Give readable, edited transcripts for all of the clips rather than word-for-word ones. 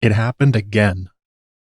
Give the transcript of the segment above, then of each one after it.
it happened again.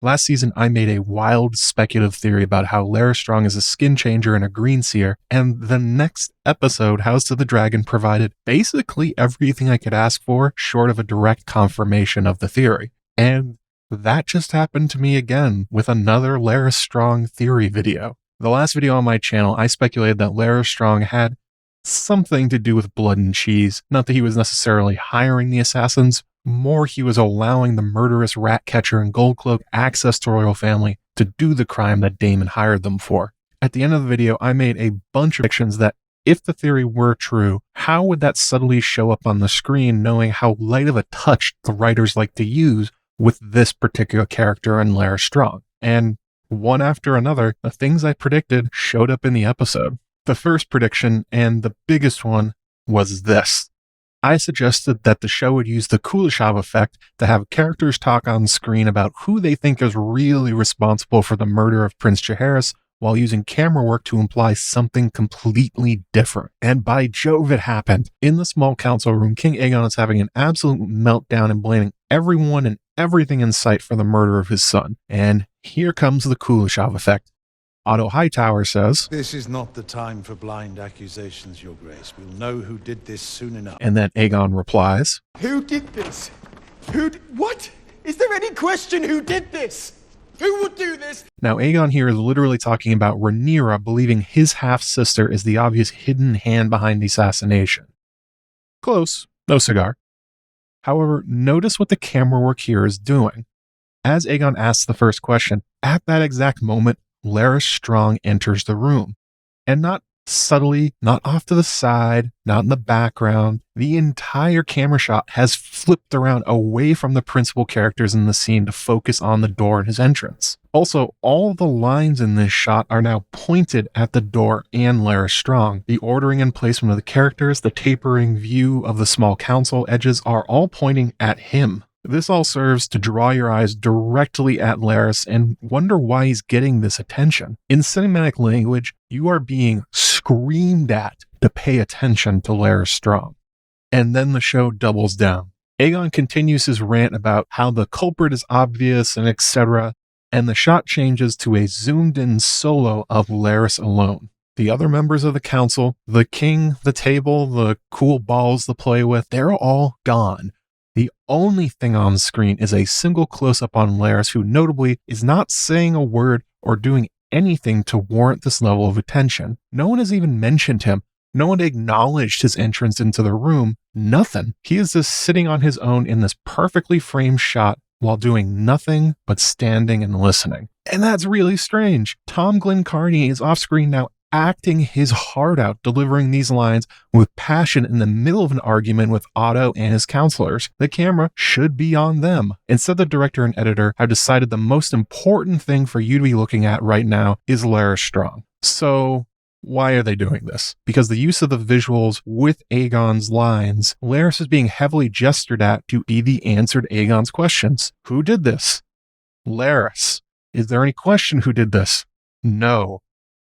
Last season, I made a wild speculative theory about how Larys Strong is a Skinchanger and a green seer, and the next episode, House of the Dragon, provided basically everything I could ask for, short of a direct confirmation of the theory. And that just happened to me again with another Larys Strong theory video. The last video on my channel, I speculated that Larys Strong had something to do with blood and cheese. Not that he was necessarily hiring the assassins, more he was allowing the murderous rat catcher and Gold Cloak access to royal family to do the crime that Daemon hired them for. At the end of the video, I made a bunch of predictions that if the theory were true, how would that subtly show up on the screen, knowing how light of a touch the writers like to use with this particular character and Larys Strong. And one after another, the things I predicted showed up in the episode. The first prediction, and the biggest one, was this. I suggested that the show would use the Kuleshov effect to have characters talk on screen about who they think is really responsible for the murder of Prince Jaehaerys, while using camera work to imply something completely different. And by Jove, it happened. In the small council room, King Aegon is having an absolute meltdown and blaming everyone and everything in sight for the murder of his son. And here comes the Kuleshov effect. Otto Hightower says, "This is not the time for blind accusations, Your Grace. We'll know who did this soon enough." And then Aegon replies, "Who did this? What? Is there any question who did this? Who would do this?" Now Aegon here is literally talking about Rhaenyra believing his half-sister is the obvious hidden hand behind the assassination. Close, no cigar. However, notice what the camera work here is doing. As Aegon asks the first question, at that exact moment, Larys Strong enters the room. And not subtly, not off to the side, not in the background. The entire camera shot has flipped around away from the principal characters in the scene to focus on the door and his entrance. Also, all the lines in this shot are now pointed at the door and Larys Strong. The ordering and placement of the characters, the tapering view of the small council edges are all pointing at him. This all serves to draw your eyes directly at Larys and wonder why he's getting this attention. In cinematic language, you are being screamed at to pay attention to Larys Strong. And then the show doubles down. Aegon continues his rant about how the culprit is obvious and etc., and the shot changes to a zoomed-in solo of Larys alone. The other members of the council, the king, the table, the cool balls to play with, they're all gone. The only thing on screen is a single close-up on Larys, who notably is not saying a word or doing anything to warrant this level of attention. No one has even mentioned him. No one acknowledged his entrance into the room. Nothing. He is just sitting on his own in this perfectly framed shot while doing nothing but standing and listening. And that's really strange. Tom Glencarny is off screen now acting his heart out, delivering these lines with passion in the middle of an argument with Otto and his counselors. The camera should be on them. Instead, the director and editor have decided the most important thing for you to be looking at right now is Larys Strong. So why are they doing this? Because the use of the visuals with Aegon's lines, Larys is being heavily gestured at to be the answer to Aegon's questions. Who did this? Larys. Is there any question who did this? No.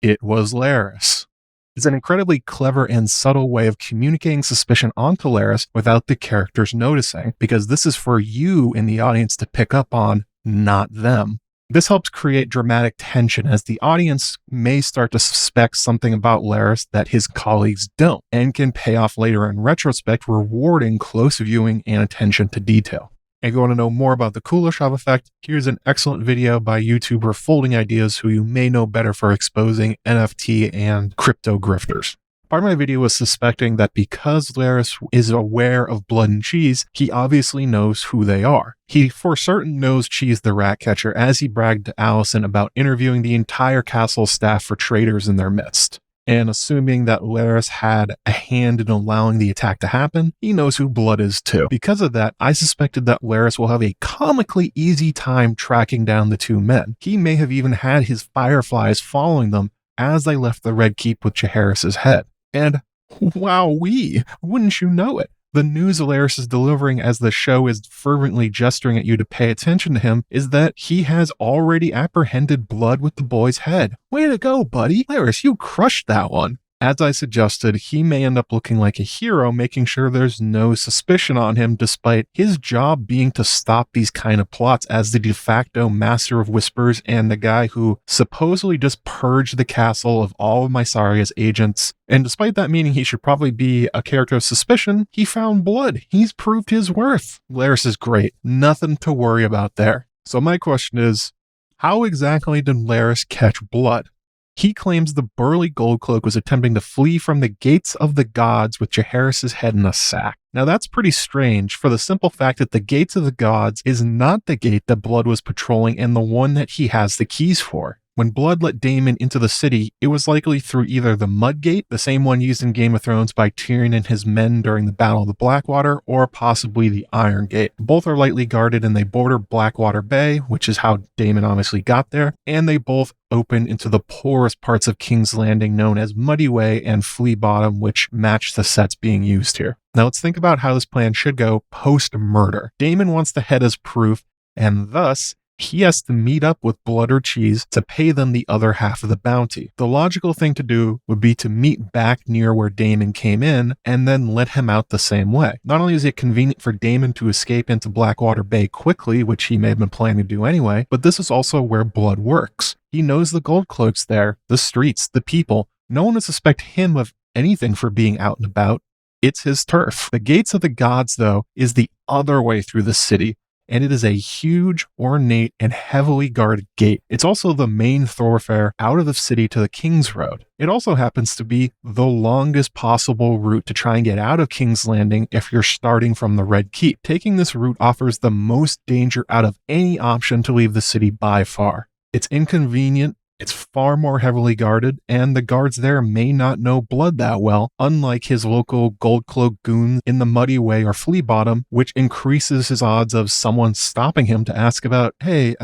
It was Larys. It's an incredibly clever and subtle way of communicating suspicion onto Larys without the characters noticing, because this is for you in the audience to pick up on, not them. This helps create dramatic tension, as the audience may start to suspect something about Larys that his colleagues don't, and can pay off later in retrospect, rewarding close viewing and attention to detail. If you want to know more about the Kuleshov effect, here's an excellent video by YouTuber Folding Ideas, who you may know better for exposing NFT and crypto grifters. Part of my video was suspecting that because Larys is aware of blood and cheese, he obviously knows who they are. He for certain knows Cheese the rat catcher, as he bragged to Alicent about interviewing the entire castle staff for traitors in their midst. And assuming that Larys had a hand in allowing the attack to happen, he knows who Blood is too. Because of that, I suspected that Larys will have a comically easy time tracking down the two men. He may have even had his fireflies following them as they left the Red Keep with Jaehaerys' head. And wowee, wouldn't you know it? The news Larys is delivering as the show is fervently gesturing at you to pay attention to him is that he has already apprehended Blood with the boy's head. Way to go, buddy. Larys, you crushed that one. As I suggested, he may end up looking like a hero, making sure there's no suspicion on him, despite his job being to stop these kind of plots as the de facto master of whispers and the guy who supposedly just purged the castle of all of Mysaria's agents. And despite that meaning he should probably be a character of suspicion, he found blood. He's proved his worth. Larys is great. Nothing to worry about there. So my question is, how exactly did Larys catch blood? He claims the burly Gold Cloak was attempting to flee from the gates of the gods with Jaehaerys' head in a sack. Now that's pretty strange for the simple fact that the gates of the gods is not the gate that Blood was patrolling and the one that he has the keys for. When Blood let Daemon into the city, it was likely through either the Mud Gate, the same one used in Game of Thrones by Tyrion and his men during the Battle of the Blackwater, or possibly the Iron Gate. Both are lightly guarded and they border Blackwater Bay, which is how Daemon obviously got there, and they both open into the poorest parts of King's Landing known as Muddy Way and Flea Bottom, which match the sets being used here. Now let's think about how this plan should go post-murder. Daemon wants the head as proof, and thus he has to meet up with Blood or Cheese to pay them the other half of the bounty. The logical thing to do would be to meet back near where Daemon came in and then let him out the same way. Not only is it convenient for Daemon to escape into Blackwater Bay quickly, which he may have been planning to do anyway, but this is also where Blood works. He knows the Gold Cloaks there, the streets, the people. No one would suspect him of anything for being out and about. It's his turf. The Gates of the Gods, though, is the other way through the city, and it is a huge, ornate, and heavily guarded gate. It's also the main thoroughfare out of the city to the King's Road. It also happens to be the longest possible route to try and get out of King's Landing if you're starting from the Red Keep. Taking this route offers the most danger out of any option to leave the city by far. It's inconvenient, it's far more heavily guarded, and the guards there may not know Blood that well, unlike his local Gold Cloak goons in the Muddy Way or Flea Bottom, which increases his odds of someone stopping him to ask about, hey,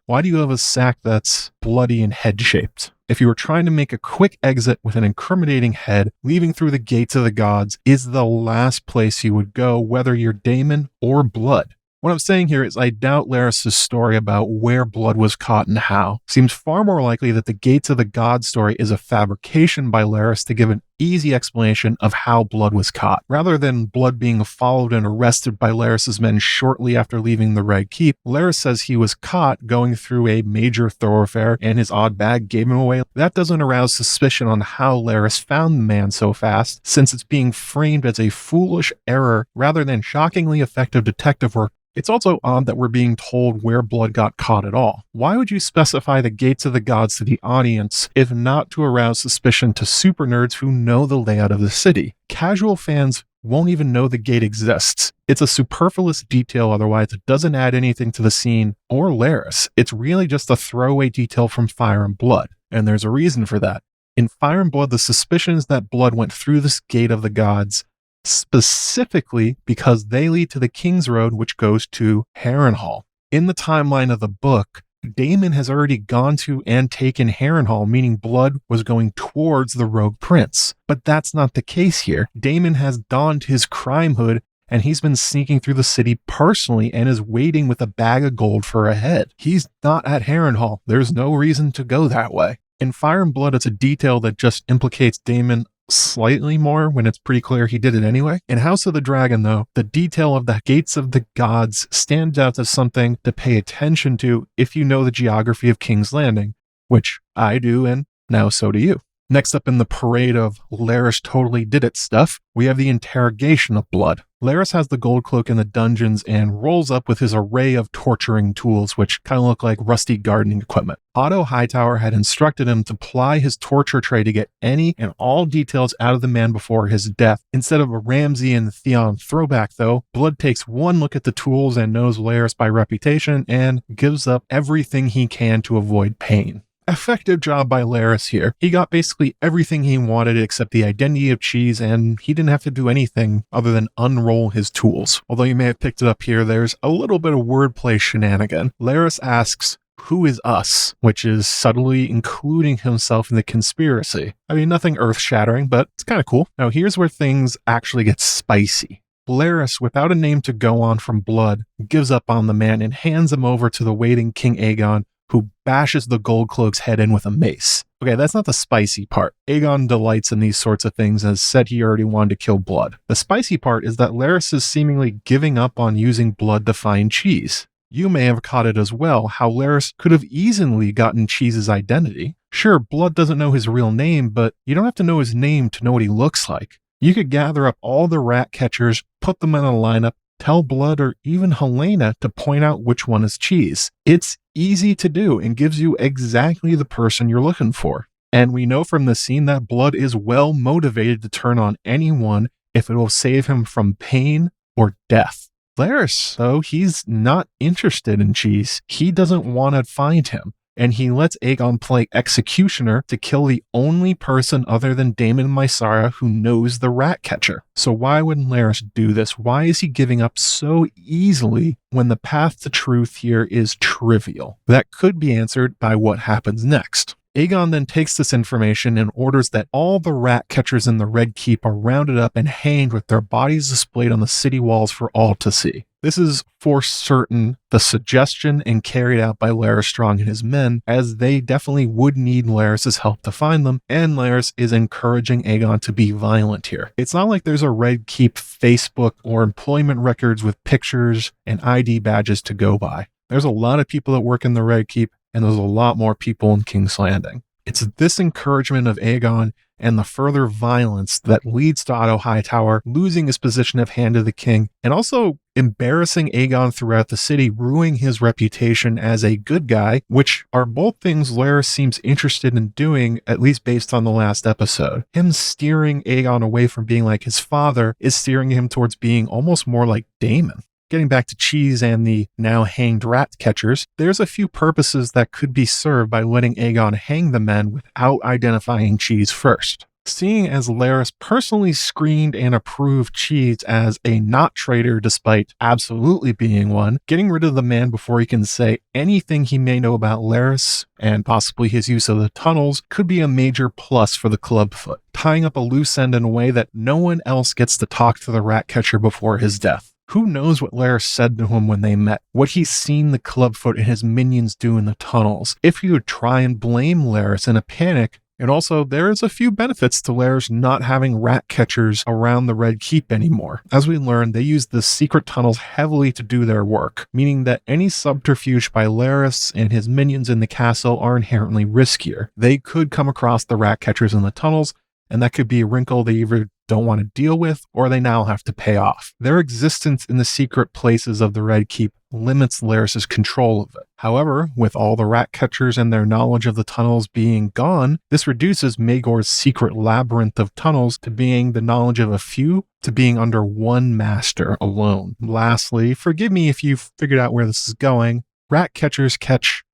why do you have a sack that's bloody and head-shaped? If you were trying to make a quick exit with an incriminating head, leaving through the Gates of the Gods is the last place you would go, whether you're Daemon or Blood. What I'm saying here is I doubt Larys' story about where Blood was caught and how. Seems far more likely that the Gates of the Gods story is a fabrication by Larys to give an easy explanation of how Blood was caught. Rather than Blood being followed and arrested by Larys' men shortly after leaving the Red Keep, Larys says he was caught going through a major thoroughfare and his odd bag gave him away. That doesn't arouse suspicion on how Larys found the man so fast, since it's being framed as a foolish error rather than shockingly effective detective work. It's also odd that we're being told where Blood got caught at all. Why would you specify the Gates of the Gods to the audience if not to arouse suspicion to super nerds who know the layout of the city? Casual fans won't even know the gate exists. It's a superfluous detail otherwise. It doesn't add anything to the scene or Larys. It's really just a throwaway detail from Fire and Blood, and there's a reason for that. In Fire and Blood, the suspicion is that Blood went through this Gate of the Gods specifically because they lead to the King's Road, which goes to Harrenhal. In the timeline of the book, Daemon has already gone to and taken Harrenhal, meaning Blood was going towards the Rogue Prince. But that's not the case here. Daemon has donned his crime hood and he's been sneaking through the city personally and is waiting with a bag of gold for a head. He's not at Harrenhal. There's no reason to go that way. In Fire and Blood, it's a detail that just implicates Daemon slightly more when it's pretty clear he did it anyway. In House of the Dragon, though, the detail of the Gates of the Gods stands out as something to pay attention to if you know the geography of King's Landing, which I do, and now so do you. Next up in the parade of Larys totally did it stuff, we have the interrogation of Blood. Larys has the Gold Cloak in the dungeons and rolls up with his array of torturing tools, which kind of look like rusty gardening equipment. Otto Hightower had instructed him to ply his torture tray to get any and all details out of the man before his death. Instead of a Ramsay and Theon throwback, though, Blood takes one look at the tools and knows Larys by reputation and gives up everything he can to avoid pain. Effective job by Larys here. He got basically everything he wanted except the identity of Cheese, and he didn't have to do anything other than unroll his tools. Although you may have picked it up here, there's a little bit of wordplay shenanigan. Larys asks, "Who is us?" which is subtly including himself in the conspiracy. I mean, nothing earth-shattering, but it's kind of cool. Now here's where things actually get spicy. Larys, without a name to go on from Blood, gives up on the man and hands him over to the waiting King Aegon, who bashes the Gold Cloak's head in with a mace. Okay, that's not the spicy part. Aegon delights in these sorts of things and has said he already wanted to kill blood. The spicy part is that Larys is seemingly giving up on using blood to find cheese. You may have caught it as well, how Larys could have easily gotten Cheese's identity. Sure, blood doesn't know his real name, but you don't have to know his name to know what he looks like. You could gather up all the rat catchers, put them in a lineup, tell Blood or even Helaena to point out which one is Cheese. It's easy to do and gives you exactly the person you're looking for. And we know from the scene that Blood is well motivated to turn on anyone if it will save him from pain or death. Larys, though, he's not interested in Cheese. He doesn't want to find him. And he lets Aegon play executioner to kill the only person other than Daemon and Mysara who knows the rat catcher. So why would Larys do this? Why is he giving up so easily when the path to truth here is trivial? That could be answered by what happens next. Aegon then takes this information and orders that all the rat catchers in the Red Keep are rounded up and hanged with their bodies displayed on the city walls for all to see. This is for certain the suggestion and carried out by Larys Strong and his men, as they definitely would need Larys' help to find them, and Larys is encouraging Aegon to be violent here. It's not like there's a Red Keep Facebook or employment records with pictures and ID badges to go by. There's a lot of people that work in the Red Keep, and there's a lot more people in King's Landing. It's this encouragement of Aegon and the further violence that leads to Otto Hightower losing his position of Hand of the King, and also embarrassing Aegon throughout the city, ruining his reputation as a good guy, which are both things Larys seems interested in doing, at least based on the last episode. Him steering Aegon away from being like his father is steering him towards being almost more like Daemon. Getting back to Cheese and the now hanged rat catchers, there's a few purposes that could be served by letting Aegon hang the men without identifying Cheese first. Seeing as Larys personally screened and approved Cheese as a not traitor despite absolutely being one, getting rid of the man before he can say anything he may know about Larys and possibly his use of the tunnels could be a major plus for the clubfoot, tying up a loose end in a way that no one else gets to talk to the rat catcher before his death. Who knows what Larys said to him when they met, what he's seen the clubfoot and his minions do in the tunnels. If he would try and blame Larys in a panic, and also there is a few benefits to Larys not having rat catchers around the Red Keep anymore. As we learned, they use the secret tunnels heavily to do their work, meaning that any subterfuge by Larys and his minions in the castle are inherently riskier. They could come across the rat catchers in the tunnels, and that could be a wrinkle they either don't want to deal with, or they now have to pay off. Their existence in the secret places of the Red Keep limits Larys' control of it. However, with all the rat catchers and their knowledge of the tunnels being gone, this reduces Maegor's secret labyrinth of tunnels to being the knowledge of a few to being under one master alone. Lastly, forgive me if you've figured out where this is going, rat catchers catch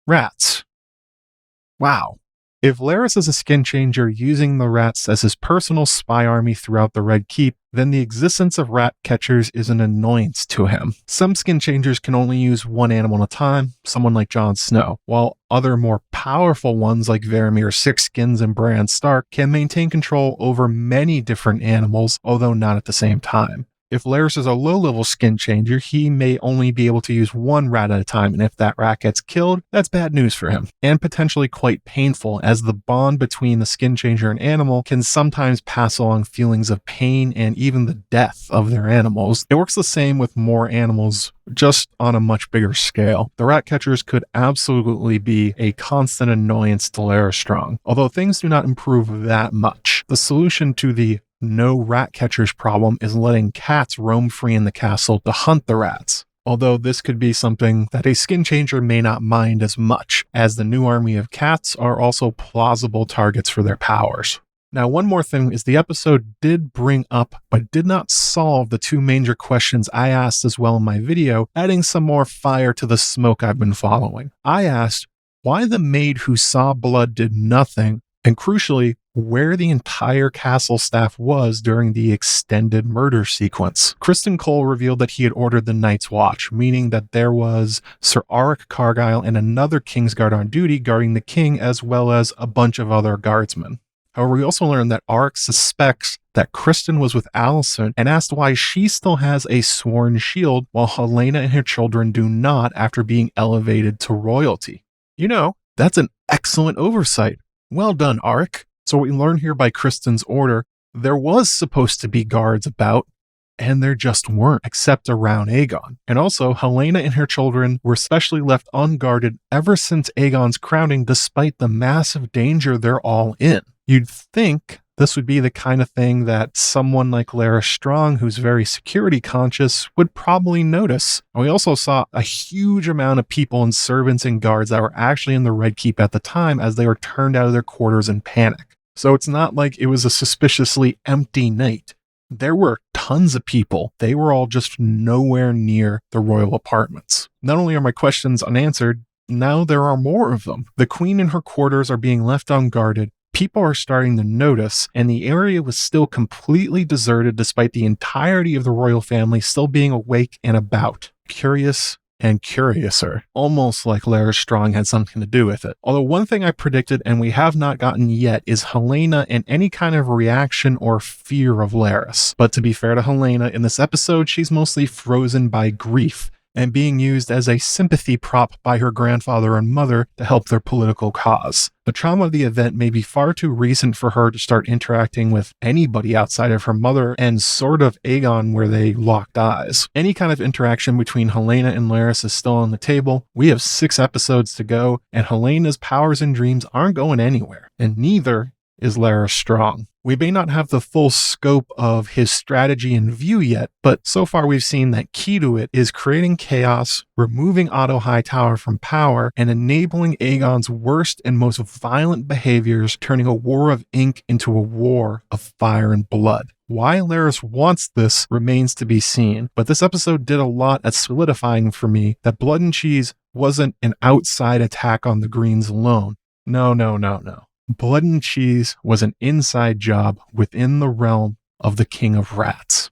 rats. Wow. If Larys is a Skinchanger using the rats as his personal spy army throughout the Red Keep, then the existence of rat catchers is an annoyance to him. Some Skinchangers can only use one animal at a time, someone like Jon Snow, while other more powerful ones like Varamir Sixskins and Bran Stark can maintain control over many different animals, although not at the same time. If Larys is a low-level Skinchanger, he may only be able to use one rat at a time, and if that rat gets killed, that's bad news for him, and potentially quite painful, as the bond between the Skinchanger and animal can sometimes pass along feelings of pain and even the death of their animals. It works the same with more animals, just on a much bigger scale. The rat catchers could absolutely be a constant annoyance to Larys Strong, although things do not improve that much. The solution to the no rat catchers problem is letting cats roam free in the castle to hunt the rats. Although this could be something that a Skinchanger may not mind as much, as the new army of cats are also plausible targets for their powers. Now, one more thing is the episode did bring up, but did not solve the two major questions I asked as well in my video, adding some more fire to the smoke I've been following. I asked why the maid who saw blood did nothing, and crucially, where the entire castle staff was during the extended murder sequence. Criston Cole revealed that he had ordered the Night's Watch, meaning that there was Sir Auric Cargyle and another Kingsguard on duty guarding the king, as well as a bunch of other guardsmen. However, we also learned that Auric suspects that Criston was with Alicent and asked why she still has a sworn shield while Helaena and her children do not after being elevated to royalty. You know, that's an excellent oversight. Well done, Arik. So what we learn here by Kristen's order, there was supposed to be guards about, and there just weren't, except around Aegon. And also, Helaena and her children were specially left unguarded ever since Aegon's crowning, despite the massive danger they're all in. You'd think this would be the kind of thing that someone like Larys Strong, who's very security conscious, would probably notice. And we also saw a huge amount of people and servants and guards that were actually in the Red Keep at the time as they were turned out of their quarters in panic. So it's not like it was a suspiciously empty night. There were tons of people. They were all just nowhere near the royal apartments. Not only are my questions unanswered, now there are more of them. The queen and her quarters are being left unguarded. People are starting to notice, and the area was still completely deserted despite the entirety of the royal family still being awake and about. Curious and curiouser, almost like Larys Strong had something to do with it. Although one thing I predicted and we have not gotten yet is Helaena and any kind of reaction or fear of Larys. But to be fair to Helaena, in this episode, she's mostly frozen by grief and being used as a sympathy prop by her grandfather and mother to help their political cause. The trauma of the event may be far too recent for her to start interacting with anybody outside of her mother and sort of Aegon where they locked eyes. Any kind of interaction between Helaena and Larys is still on the table. We have 6 episodes to go, and Helena's powers and dreams aren't going anywhere, and neither is Larys Strong. We may not have the full scope of his strategy in view yet, but so far we've seen that key to it is creating chaos, removing Otto Hightower from power, and enabling Aegon's worst and most violent behaviors, turning a war of ink into a war of fire and blood. Why Larys wants this remains to be seen, but this episode did a lot at solidifying for me that Blood and Cheese wasn't an outside attack on the Greens alone. No. Blood and Cheese was an inside job within the realm of the King of Rats.